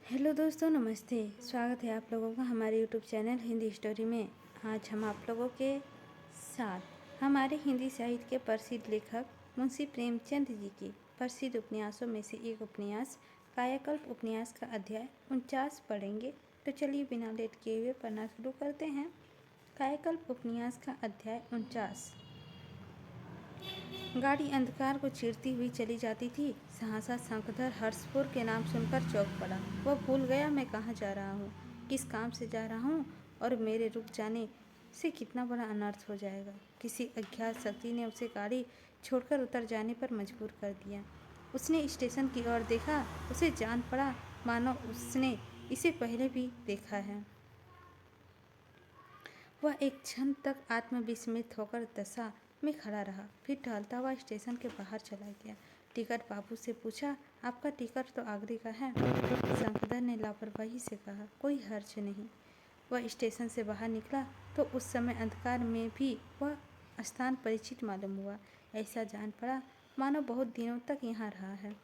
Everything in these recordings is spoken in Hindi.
हेलो दोस्तों, नमस्ते। स्वागत है आप लोगों का हमारे यूट्यूब चैनल हिंदी स्टोरी में। आज हम आप लोगों के साथ हमारे हिंदी साहित्य के प्रसिद्ध लेखक मुंशी प्रेमचंद जी की प्रसिद्ध उपन्यासों में से एक उपन्यास कायाकल्प उपन्यास का अध्याय 49 पढ़ेंगे। तो चलिए बिना लेट किए हुए पढ़ना शुरू करते हैं। कायाकल्प उपन्यास का अध्याय 49। गाड़ी अंधकार को चीरती हुई चली जाती थी। सहसा शंखधर हर्षपुर के नाम सुनकर चौंक पड़ा। वह भूल गया मैं कहाँ जा रहा हूँ, किस काम से जा रहा हूँ और मेरे रुक जाने से कितना बड़ा अनर्थ हो जाएगा। किसी अज्ञात शक्ति ने उसे गाड़ी छोड़कर उतर जाने पर मजबूर कर दिया। उसने स्टेशन की ओर देखा। उसे जान पड़ा मानो उसने इसे पहले भी देखा है। वह एक क्षण तक आत्मविस्मित होकर दशा में खड़ा रहा, फिर टहलता हुआ स्टेशन के बाहर चला गया। टिकट बाबू से पूछा, आपका टिकट तो आगरे का है। शंखधर ने लापरवाही से कहा, कोई हर्ज नहीं। वह स्टेशन से बाहर निकला तो उस समय अंधकार में भी वह स्थान परिचित मालूम हुआ। ऐसा जान पड़ा मानो बहुत दिनों तक यहाँ रहा है।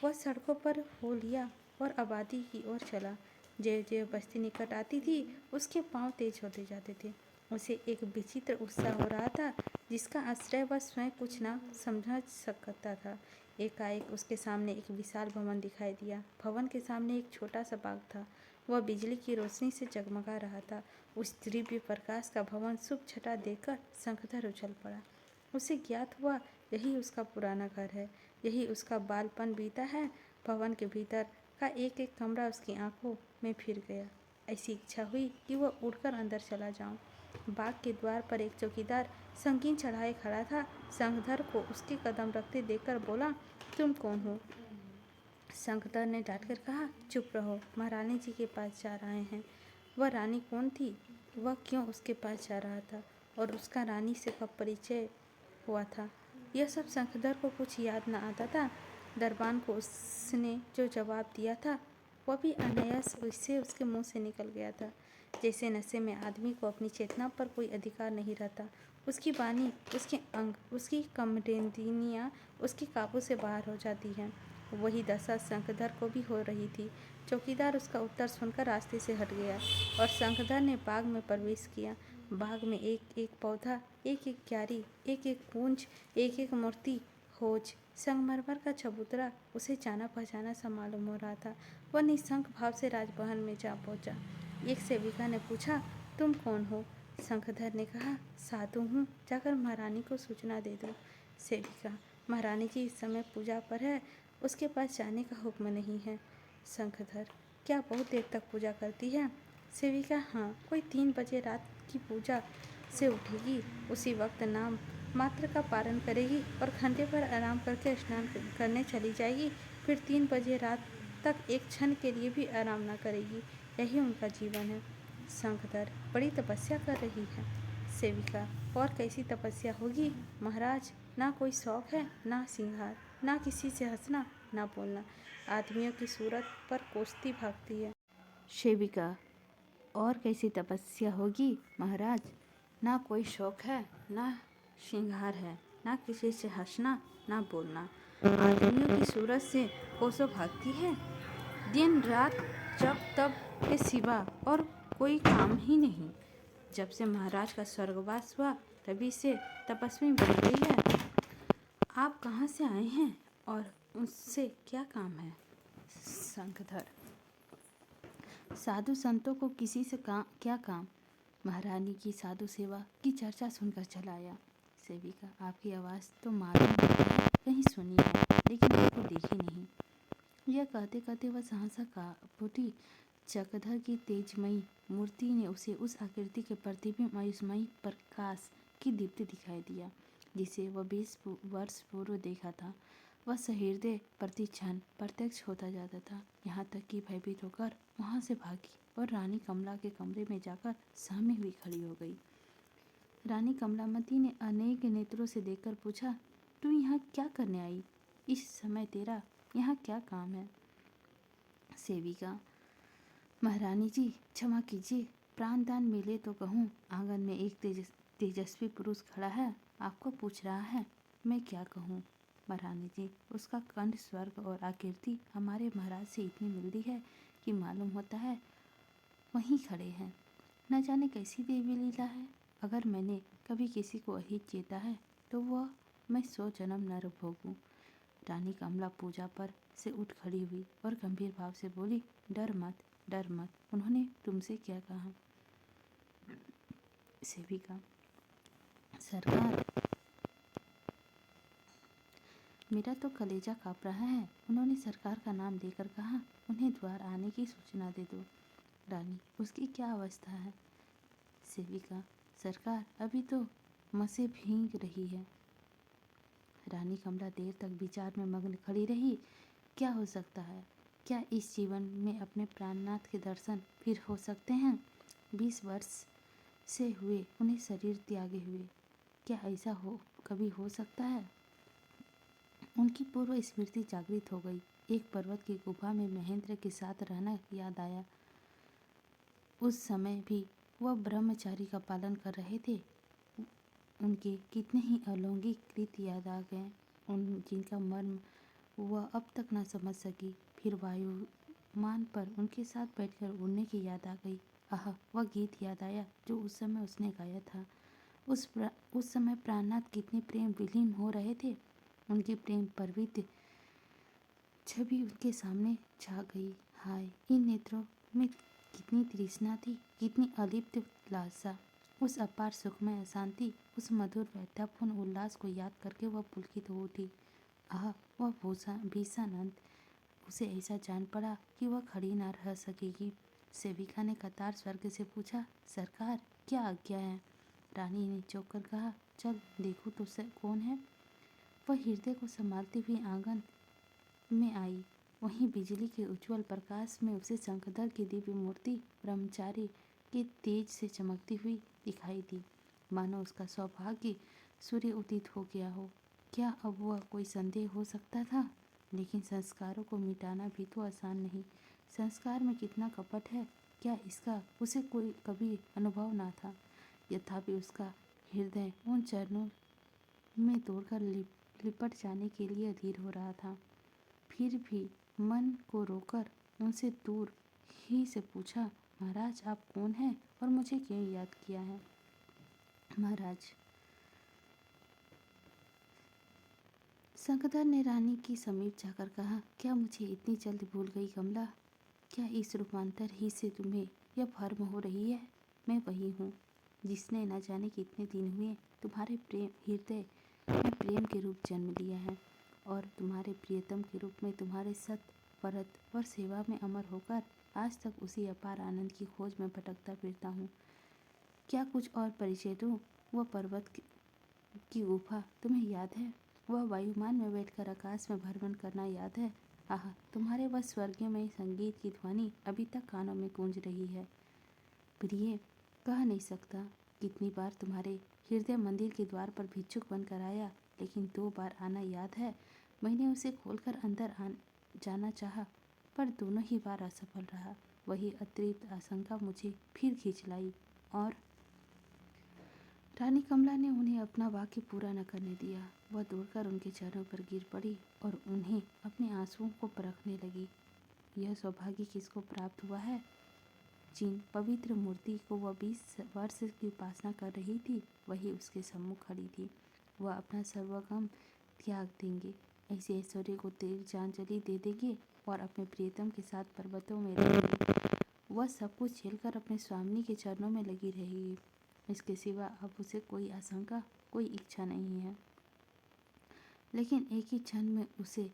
वह सड़कों पर हो लिया और आबादी की ओर चला। ज्यों ज्यों बस्ती निकट आती थी उसके पांव तेज होते जाते थे। उसे एक विचित्र उत्साह हो रहा था जिसका आश्रय वह स्वयं कुछ न समझ सकता था। एकाएक उसके सामने एक विशाल भवन दिखाई दिया। भवन के सामने एक छोटा सा बाग था। वह बिजली की रोशनी से जगमगा रहा था। उस दिव्य प्रकाश का भवन शुभ छटा देखकर शंखधर उछल पड़ा। उसे ज्ञात हुआ यही उसका पुराना घर है, यही उसका बालपन बीता है। भवन के भीतर का एक एक कमरा उसकी आंखों में फिर गया। ऐसी इच्छा हुई कि वह उड़कर अंदर चला जाऊं। बाग के द्वार पर एक चौकीदार संगीन चढ़ाए खड़ा था। शंखधर को उसके कदम रखते देखकर बोला, तुम कौन हो? शंखधर ने डांटकर कहा, चुप रहो, महारानी जी के पास जा रहे हैं। वह रानी कौन थी? वह क्यों उसके पास जा रहा था और उसका रानी से कब परिचय हुआ था? यह सब शंखधर को कुछ याद न आता था। दरबान को उसने जो जवाब दिया था वह भी अनायास उससे उसके मुंह से निकल गया था। जैसे नशे में आदमी को अपनी चेतना पर कोई अधिकार नहीं रहता। उसकी वाणी, उसके अंग, उसकी कमरेंद्रियाँ उसके काबू से बाहर हो जाती हैं। वही दशा शंखधर को भी हो रही थी। चौकीदार उसका उत्तर सुनकर रास्ते से हट गया और शंखधर ने बाग में प्रवेश किया। बाग में एक एक पौधा, एक एक क्यारी, एक एक पूंज, एक एक मूर्ति खोज संगमरमर का चबूतरा उसे जाना पहचाना सा मालूम हो रहा था। वह निशंक भाव से राजभवन में जा पहुंचा। एक सेविका ने पूछा, तुम कौन हो? शंखधर ने कहा, साधु हूँ, जाकर महारानी को सूचना दे दो। सेविका, महारानी जी इस समय पूजा पर है, उसके पास जाने का हुक्म नहीं है। शंखधर, क्या बहुत देर तक पूजा करती है? सेविका, हाँ, कोई 3 बजे रात की पूजा से उठेगी। उसी वक्त नाम मात्र का पारण करेगी और खंडे पर आराम करके स्नान करने चली जाएगी। फिर 3 बजे रात तक एक क्षण के लिए भी आराम न करेगी। यही उनका जीवन है। शंखधर, बड़ी तपस्या कर रही है। सेविका, और कैसी तपस्या होगी महाराज? ना कोई शौक है, ना श्रृंगार, ना किसी से हंसना, ना बोलना। आदमियों की सूरत पर कोसती भागती है। सेविका, और कैसी तपस्या होगी महाराज? ना कोई शौक है, ना श्रृंगार है, ना किसी से हंसना, ना बोलना। आदमियों की सूरत से कोसों भागती है। दिन रात जब तब के सिवा और कोई काम ही नहीं। जब से महाराज का स्वर्गवास हुआ तभी से तपस्वी बन गई है। आप कहाँ से आए हैं और उससे क्या काम है? शंखधर, साधु संतों को किसी से क्या काम? महारानी की साधु सेवा की चर्चा सुनकर चला आया। सेविका, आपकी आवाज़ तो मालूम होती है, कहीं सुनी है, लेकिन आपको देखी नहीं। यह कहते कहते वह सहसा का फूटी। चक्रधर की तेजमयी मूर्ति ने उसे उस आकृति के प्रतिबिंब आयुष्मयी प्रकाश की दीप्ति दिखाई दिया जिसे वह 20 वर्ष पूर्व देखा था। वह सहृदय प्रति क्षण प्रत्यक्ष होता जाता था, यहाँ तक कि भयभीत होकर वहाँ से भागी और रानी कमला के कमरे में जाकर सहमी हुई खड़ी हो गई। रानी कमलामती ने अनेक नेत्रों से देखकर पूछा, तू यहाँ क्या करने आई? इस समय तेरा यहाँ क्या काम है? सेविका, महारानी जी क्षमा कीजिए, प्राणदान मिले तो कहूँ। आंगन में एक तेजस्वी पुरुष खड़ा है, आपको पूछ रहा है, मैं क्या कहूँ? महारानी जी, उसका कंठ, स्वर्ग और आकृति हमारे महाराज से इतनी मिलती है कि मालूम होता है वहीं खड़े हैं। न जाने कैसी देवी लीला है। अगर मैंने कभी किसी को अहित चेता है तो वह मैं 100 जन्म नर भोगूं। रानी कमला पूजा पर से उठ खड़ी हुई और गंभीर भाव से बोली, डर मत, डर मत। उन्होंने तुमसे क्या कहा? सेविका, सरकार, मेरा तो कलेजा काँप रहा है। उन्होंने सरकार का नाम देकर कहा, उन्हें द्वार आने की सूचना दे दो। रानी, उसकी क्या अवस्था है? सेविका, सरकार अभी तो मसे भीग रही है। रानी कमला देर तक विचार में मग्न खड़ी रही। क्या हो सकता है? क्या इस जीवन में अपने प्राणनाथ के दर्शन फिर हो सकते हैं? 20 वर्ष से हुए उन्हें शरीर त्यागे हुए। क्या ऐसा हो कभी हो सकता है? उनकी पूर्व स्मृति जागृत हो गई। एक पर्वत की गुफा में महेंद्र के साथ रहना याद आया। उस समय भी वह ब्रह्मचारी का पालन कर रहे थे। उनके कितने ही अलौकिक कृत याद आ गए, जिनका मर्म वह अब तक न समझ सकी। फिर वायुमान पर उनके साथ बैठकर उड़ने की याद आ गई। आह, वह गीत याद आया जो उस समय उसने गाया था। उस समय प्राणनाथ कितने प्रेम विलीन हो रहे थे। उनकी प्रेम प्रवृत्ति छवि उनके सामने छा गई। हाय, इन नेत्रों में कितनी तृष्णा थी, कितनी अलिप्त लालसा। उस अपार सुखमय अशांति, उस मधुर वैद्यपूर्ण उल्लास को याद करके वह पुलकित हो उठी। आह, वह भीषण अंत। उसे ऐसा जान पड़ा कि वह खड़ी न रह सकेगी। सेविका ने कतार स्वर्ग से पूछा, सरकार क्या आज्ञा है? रानी ने चौंक कर कहा, चल देखो तो कौन है। वह हृदय को संभालती हुई आंगन में आई। वहीं बिजली के उज्ज्वल प्रकाश में उसे शंखधर की दिव्य मूर्ति ब्रह्मचारी के तेज से चमकती हुई दिखाई दी, मानो उसका सौभाग्य सूर्य उदित हो गया हो। क्या अब वह कोई संदेह हो सकता था? लेकिन संस्कारों को मिटाना भी तो आसान नहीं। संस्कार में कितना कपट है, क्या इसका उसे कोई कभी अनुभव ना था? यथापि उसका हृदय उन चरणों में तोड़कर लिपट जाने के लिए अधीर हो रहा था। फिर भी मन को रोकर उनसे दूर ही से पूछा, महाराज आप कौन हैं और मुझे क्यों याद किया है? महाराज, शंखधर ने रानी की समीप जाकर कहा, क्या मुझे इतनी जल्द भूल गई कमला? क्या इस रूपांतर ही से तुम्हें यह भ्रम हो रही है? मैं वही हूँ जिसने न जाने कितने दिन हुए तुम्हारे प्रेम हृदय में प्रेम के रूप जन्म लिया है और तुम्हारे प्रियतम के रूप में तुम्हारे सत परत और सेवा में अमर होकर आज तक उसी अपार आनंद की खोज में भटकता फिरता हूँ। क्या कुछ और परिचय दूँ? वह पर्वत की गुफा तुम्हें याद है? वह वायुमान में बैठकर आकाश में भ्रमण करना याद है? आह, तुम्हारे वह स्वर्गीय संगीत की ध्वनि अभी तक कानों में गूंज रही है। प्रिय, कह नहीं सकता कितनी बार तुम्हारे हृदय मंदिर के द्वार पर भिक्षुक बनकर आया, लेकिन 2 बार आना याद है। मैंने उसे खोलकर अंदर जाना चाहा, पर दोनों ही बार असफल रहा। वही अतृप्त आशंका मुझे फिर खींच लाई और रानी कमला ने उन्हें अपना वाक्य पूरा न करने दिया। वह दौड़कर उनके चरणों पर गिर पड़ी और उन्हें अपने आंसुओं को परखने लगी। यह सौभाग्य किसको प्राप्त हुआ है जिन पवित्र मूर्ति को वह 20 वर्ष की उपासना कर रही थी, वही उसके सम्मुख खड़ी थी। वह अपना सर्वगम त्याग देंगे, ऐसे ऐश्वर्य को तीर्थांजलि दे देंगे और अपने प्रियतम के साथ पर्वतों में रहेंगे। वह सब कुछ झेलकर अपने स्वामी के चरणों में लगी रहेगी। इसके सिवा अब उसे कोई आशंका, कोई इच्छा नहीं है। लेकिन एक ही क्षण में उसे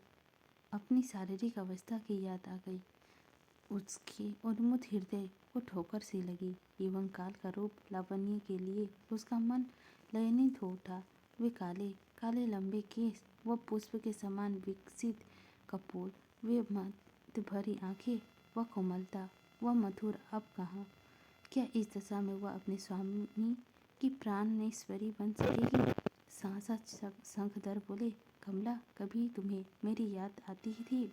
अपनी शारीरिक अवस्था की याद आ गई। उसके उन्मुख हृदय को ठोकर सी लगी एवं काल का रूप लावण्य के लिए उसका मन लयनीत हो उठा। वे काले काले लंबे केस, वह पुष्प के समान विकसित कपोल, वे मद भरी आंखें, वह कोमलता, वह मधुर, अब कहाँ? क्या इस दशा में वह अपने स्वामी की प्राणेश्वरी बन सकेगी? साथ शंखधर बोले, कमला, कभी तुम्हें मेरी याद आती ही थी?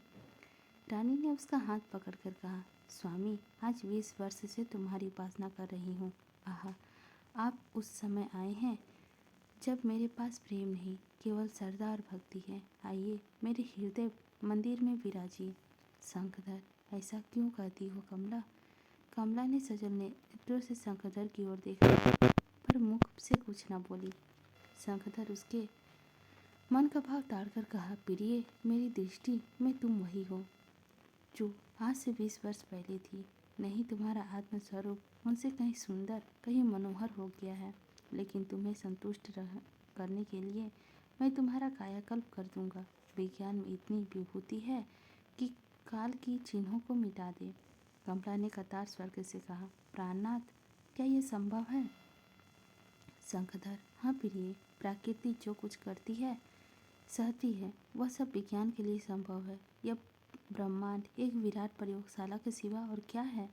रानी ने उसका हाथ पकड़कर कहा, स्वामी, आज 20 वर्ष से तुम्हारी उपासना कर रही हूँ। आह, आप उस समय आए हैं जब मेरे पास प्रेम नहीं, केवल श्रद्धा और भक्ति है। आइए मेरे हृदय मंदिर में विराजिए। शंखधर, ऐसा क्यों कहती हो कमला? कमला ने सजल नेत्रों से शंखधर की ओर देखा, पर मुख से कुछ न बोली। शंखधर उसके मन का भाव ताड़कर कहा, प्रिय, मेरी दृष्टि में तुम वही हो जो आज से 20 वर्ष पहले थी। नहीं, तुम्हारा आत्मस्वरूप उनसे कहीं सुंदर, कहीं मनोहर हो गया है, लेकिन तुम्हें संतुष्ट करने के लिए मैं तुम्हारा कायाकल्प कर दूंगा। विज्ञान में इतनी विभूति है कि काल की चिन्हों को मिटा दे। कमला ने कतार स्वर से कहा, प्राणनाथ, क्या यह संभव है? शंखधर, हाँ प्रिय, प्रकृति जो कुछ करती है, सहती है, वह सब विज्ञान के लिए संभव है। यह ब्रह्मांड एक विराट प्रयोगशाला के सिवा और क्या है?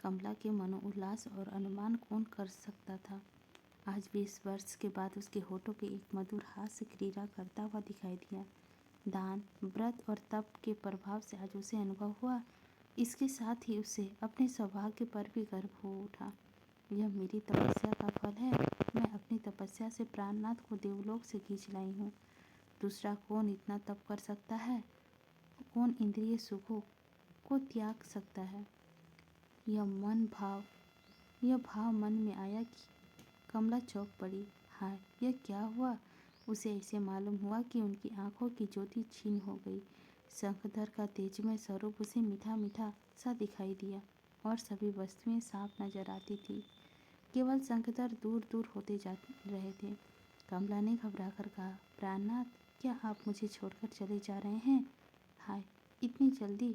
कमला के मनोउल्लास और अनुमान कौन कर सकता था? आज 20 वर्ष के बाद उसके होठों पे एक मधुर हास्य क्रीड़ा करता हुआ दिखाई दिया। दान, व्रत और तप के प्रभाव से आज उसे अनुभव हुआ। इसके साथ ही उसे अपने सौभाग्य पर भी गर्व हो उठा। यह मेरी तपस्या का फल है। मैं अपनी तपस्या से प्राणनाथ को देवलोक से खींच लाई हूँ। दूसरा कौन इतना तप कर सकता है? कौन इंद्रिय सुखों को त्याग सकता है? यह भाव मन में आया कि कमला चौंक पड़ी। हाय, यह क्या हुआ? उसे ऐसे मालूम हुआ कि उनकी आंखों की ज्योति छीन हो गई। शंखधर का तेजमय स्वरूप उसे मीठा मीठा सा दिखाई दिया और सभी वस्तुएं साफ नजर आती थी। केवल शंखधर दूर दूर होते जा रहे थे। कमला ने घबराकर कहा, प्राणनाथ, क्या आप मुझे छोड़कर चले जा रहे हैं? हाय, इतनी जल्दी?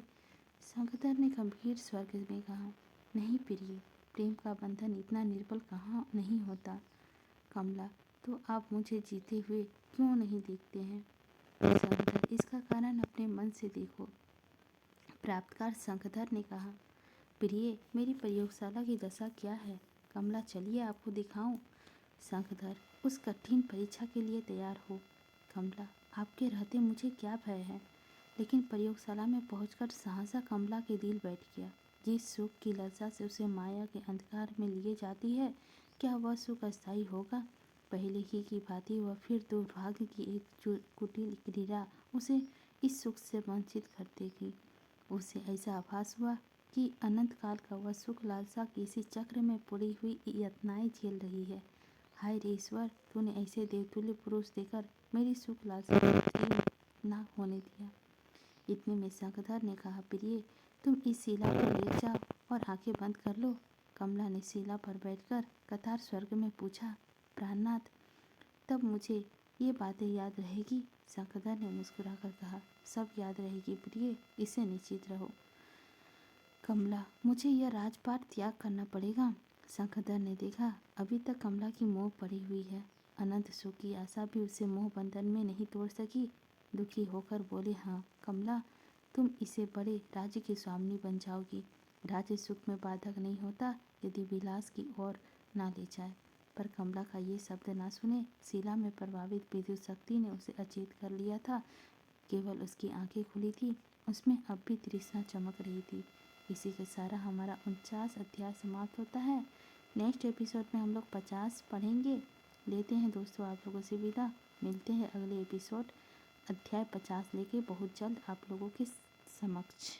शंखधर ने गंभीर स्वर में कहा, नहीं प्रिय, प्रेम का बंधन इतना निर्बल कहाँ नहीं होता। कमला, तो आप मुझे जीते हुए क्यों नहीं देखते हैं? शंखधर, इसका कारण अपने मन से देखो। प्राप्तकार शंखधर ने कहा, प्रिय, मेरी प्रयोगशाला की दशा क्या है? कमला, चलिए आपको दिखाऊं। शंखधर, उस कठिन परीक्षा के लिए तैयार हो। कमला, आपके रहते मुझे क्या भय है? लेकिन प्रयोगशाला में पहुंचकर सहसा कमला के दिल बैठ गया। जिस सुख की लज्जा से उसे माया के अंधकार में लिए जाती है, क्या वह सुख अस्थायी होगा? पहले ही की भांति वह फिर दुर्भाग्य की एक कुटिल क्रीड़ा उसे इस सुख से वंचित कर देगी। उसे ऐसा आभास हुआ कि अनंत काल का वह सुख लालसा किसी चक्र में पड़ी हुई यातनाएं झेल रही है। हाय रे ईश्वर, तूने ऐसे देवतुल्य पुरुष देकर मेरी सुख लालसा को ना होने दिया। इतने में शंखधर ने कहा, प्रिय, तुम इस शिला पर लेट जाओ और आंखें बंद कर लो। कमला ने शिला पर बैठकर कतार स्वर्ग में पूछा, प्राणनाथ, तब मुझे ये बातें याद रहेगी? शंखधर ने मुस्कुराकर कहा, सब याद रहेगी प्रिय, इससे निश्चित रहो। कमला, मुझे यह राजपाट त्याग करना पड़ेगा। शंखधर ने देखा, अभी तक कमला की मोह पड़ी हुई है। अनंत सुख की आशा भी उसे मोह बंधन में नहीं तोड़ सकी। दुखी होकर बोले, हाँ कमला, तुम इसे बड़े राज्य की स्वामिनी बन जाओगी। राज्य सुख में बाधक नहीं होता यदि विलास की ओर ना ले जाए। पर कमला का ये शब्द ना सुने। शिला में प्रभावित विद्युत शक्ति ने उसे अचेत कर लिया था। केवल उसकी आंखें खुली थी, उसमें अब भी तृष्णा चमक रही थी। इसी के सारा हमारा 49 अध्याय समाप्त होता है। नेक्स्ट एपिसोड में हम लोग 50 पढ़ेंगे। लेते हैं दोस्तों आप लोगों से विदा। मिलते हैं अगले एपिसोड अध्याय 50 लेके बहुत जल्द आप लोगों के समक्ष।